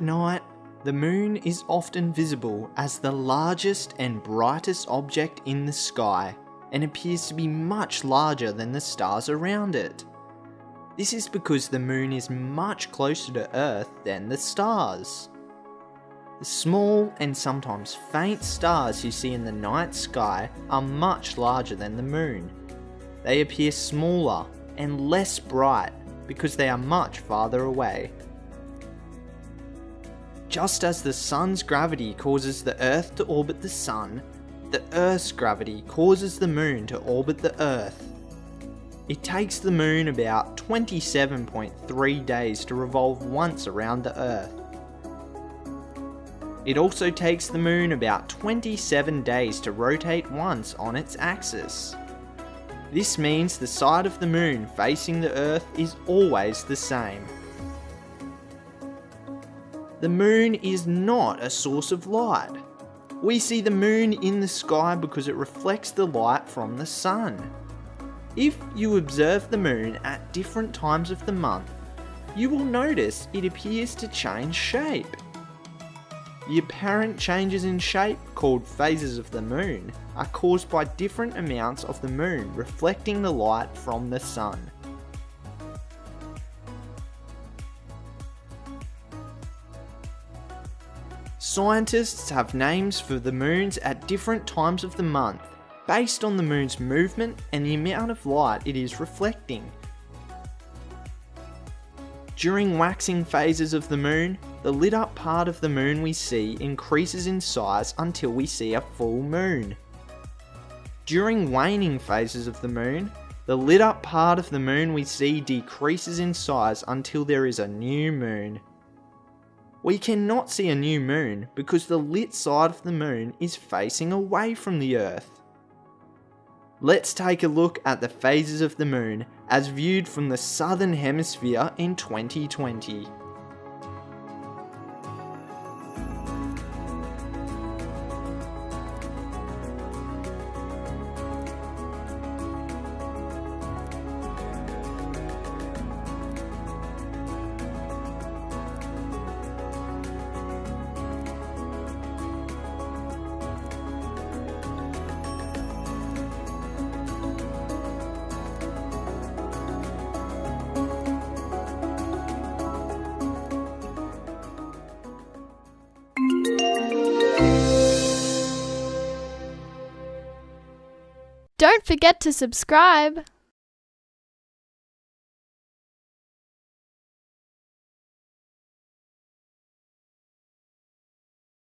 At night, the moon is often visible as the largest and brightest object in the sky and appears to be much larger than the stars around it. This is because the moon is much closer to Earth than the stars. The small and sometimes faint stars you see in the night sky are much larger than the moon. They appear smaller and less bright because they are much farther away. Just as the sun's gravity causes the Earth to orbit the sun, the Earth's gravity causes the moon to orbit the Earth. It takes the moon about 27.3 days to revolve once around the Earth. It also takes the moon about 27 days to rotate once on its axis. This means the side of the moon facing the Earth is always the same. The moon is not a source of light. We see the moon in the sky because it reflects the light from the sun. If you observe the moon at different times of the month, you will notice it appears to change shape. The apparent changes in shape, called phases of the moon, are caused by different amounts of the moon reflecting the light from the sun. Scientists have names for the moons at different times of the month, based on the moon's movement and the amount of light it is reflecting. During waxing phases of the moon, the lit up part of the moon we see increases in size until we see a full moon. During waning phases of the moon, the lit up part of the moon we see decreases in size until there is a new moon. We cannot see a new moon because the lit side of the moon is facing away from the Earth. Let's take a look at the phases of the moon as viewed from the southern hemisphere in 2020. Don't forget to subscribe.